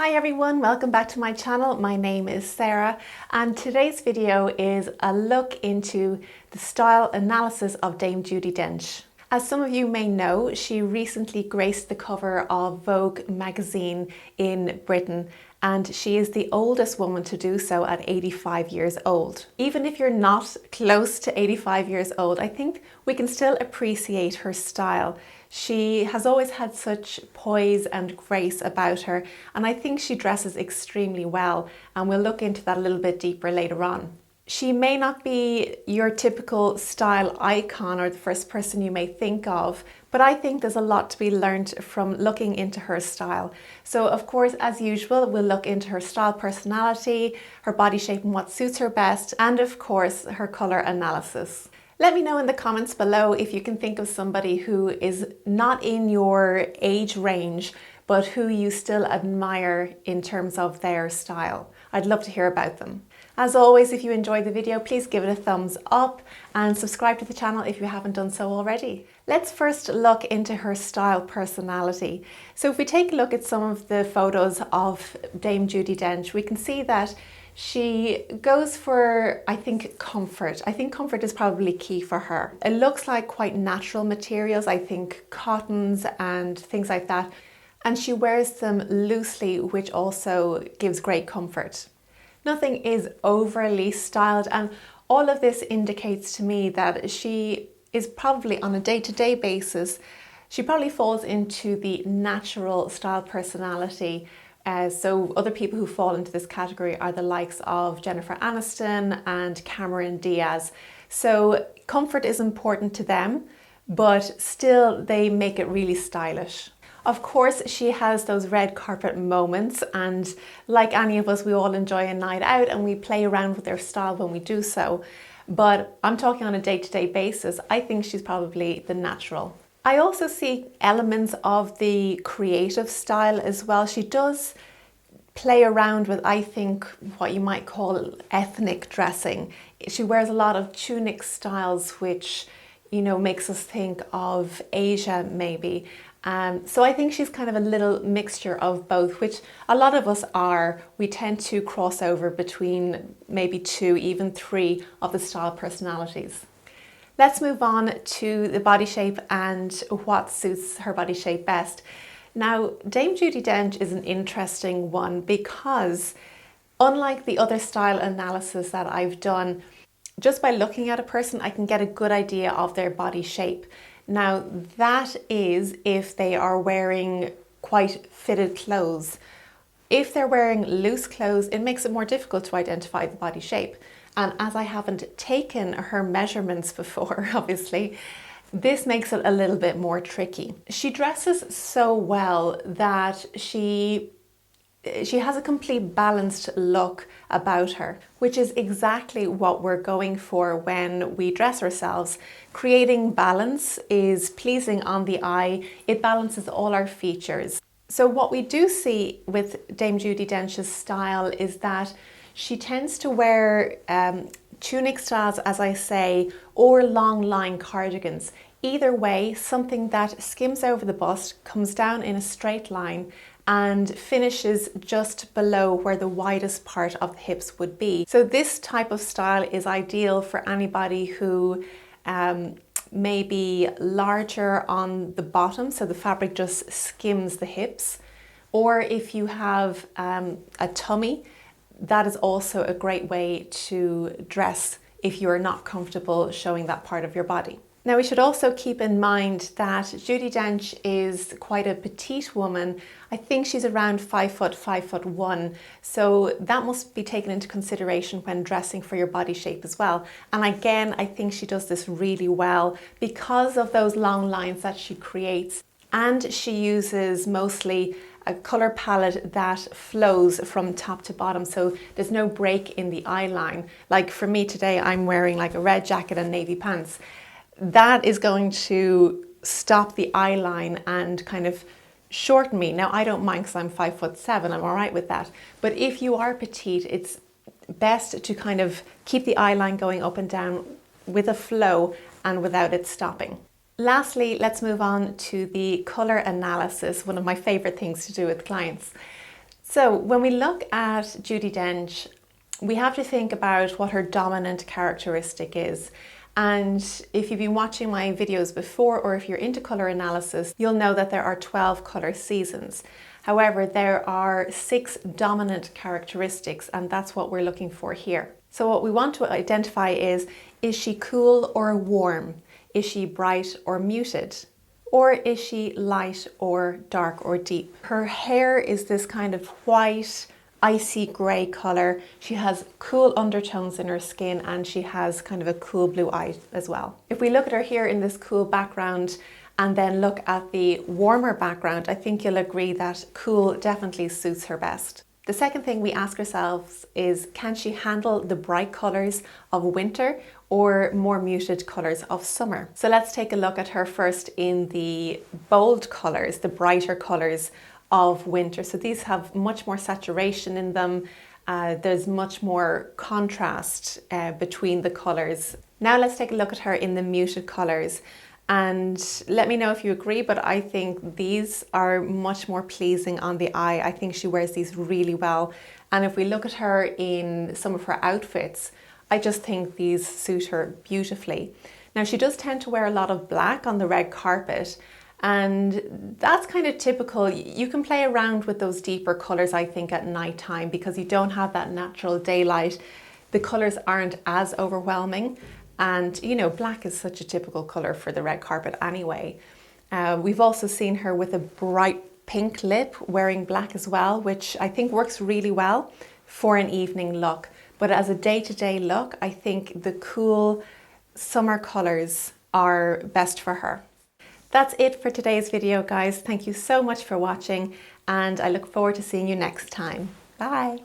Hi everyone, welcome back to my channel. My name is Sarah and today's video is a look into the style analysis of Dame Judi Dench. As some of you may know, she recently graced the cover of Vogue magazine in Britain, and she is the oldest woman to do so at 85 years old. Even if you're not close to 85 years old, I think we can still appreciate her style. She has always had such poise and grace about her, and I think she dresses extremely well, and we'll look into that a little bit deeper later on. She may not be your typical style icon or the first person you may think of, but I think there's a lot to be learned from looking into her style. So of course, as usual, we'll look into her style personality, her body shape and what suits her best, and of course, her colour analysis. Let me know in the comments below if you can think of somebody who is not in your age range, but who you still admire in terms of their style. I'd love to hear about them. As always, if you enjoyed the video, please give it a thumbs up and subscribe to the channel if you haven't done so already. Let's first look into her style personality. So if we take a look at some of the photos of Dame Judi Dench, we can see that she goes for, I think, comfort. I think comfort is probably key for her. It looks like quite natural materials, I think cottons and things like that. And she wears them loosely, which also gives great comfort. Nothing is overly styled, and all of this indicates to me that she is probably on a day-to-day basis, she probably falls into the natural style personality. So other people who fall into this category are the likes of Jennifer Aniston and Cameron Diaz. So comfort is important to them, but still they make it really stylish. Of course, she has those red carpet moments, and like any of us, we all enjoy a night out and we play around with their style when we do so. But I'm talking on a day-to-day basis, I think she's probably the natural. I also see elements of the creative style as well. She does play around with, I think, what you might call ethnic dressing. She wears a lot of tunic styles, which, you know, makes us think of Asia maybe. So I think she's kind of a little mixture of both, which a lot of us are. We tend to cross over between maybe 2, even 3 of the style personalities. Let's move on to the body shape and what suits her body shape best. Now, Dame Judi Dench is an interesting one because unlike the other style analysis that I've done, just by looking at a person, I can get a good idea of their body shape. Now, that is if they are wearing quite fitted clothes. If they're wearing loose clothes, it makes it more difficult to identify the body shape. And as I haven't taken her measurements before, obviously, this makes it a little bit more tricky. She dresses so well that she has a complete balanced look about her, which is exactly what we're going for when we dress ourselves. Creating balance is pleasing on the eye. It balances all our features. So what we do see with Dame Judi Dench's style is that she tends to wear tunic styles, as I say, or long line cardigans. Either way, something that skims over the bust, comes down in a straight line, and finishes just below where the widest part of the hips would be. So this type of style is ideal for anybody who may be larger on the bottom, so the fabric just skims the hips, or if you have a tummy, that is also a great way to dress if you're not comfortable showing that part of your body. Now, we should also keep in mind that Judi Dench is quite a petite woman. I think she's around 5 foot, 5'1". So that must be taken into consideration when dressing for your body shape as well. And again, I think she does this really well because of those long lines that she creates. And she uses mostly a colour palette that flows from top to bottom, so there's no break in the eye line. Like for me today, I'm wearing like a red jacket and navy pants. That is going to stop the eye line and kind of shorten me. Now, I don't mind because I'm 5'7", I'm all right with that. But if you are petite, it's best to kind of keep the eye line going up and down with a flow and without it stopping. Lastly, let's move on to the colour analysis, one of my favourite things to do with clients. So when we look at Judi Dench, we have to think about what her dominant characteristic is. And if you've been watching my videos before, or if you're into colour analysis, you'll know that there are 12 colour seasons. However, there are 6 dominant characteristics, and that's what we're looking for here. So what we want to identify is she cool or warm? Is she bright or muted? Or is she light or dark or deep? Her hair is this kind of white, icy grey colour. She has cool undertones in her skin, and she has kind of a cool blue eye as well. If we look at her here in this cool background and then look at the warmer background, I think you'll agree that cool definitely suits her best. The second thing we ask ourselves is, can she handle the bright colours of winter or more muted colours of summer? So let's take a look at her first in the bold colours, the brighter colours of winter. So these have much more saturation in them. There's much more contrast between the colours. Now let's take a look at her in the muted colours. And let me know if you agree, but I think these are much more pleasing on the eye. I think she wears these really well. And if we look at her in some of her outfits, I just think these suit her beautifully. Now, she does tend to wear a lot of black on the red carpet, and that's kind of typical. You can play around with those deeper colours, I think, at night time, because you don't have that natural daylight. The colours aren't as overwhelming. And, you know, black is such a typical colour for the red carpet anyway. We've also seen her with a bright pink lip wearing black as well, which I think works really well for an evening look. But as a day-to-day look, I think the cool summer colours are best for her. That's it for today's video, guys. Thank you so much for watching, and I look forward to seeing you next time. Bye.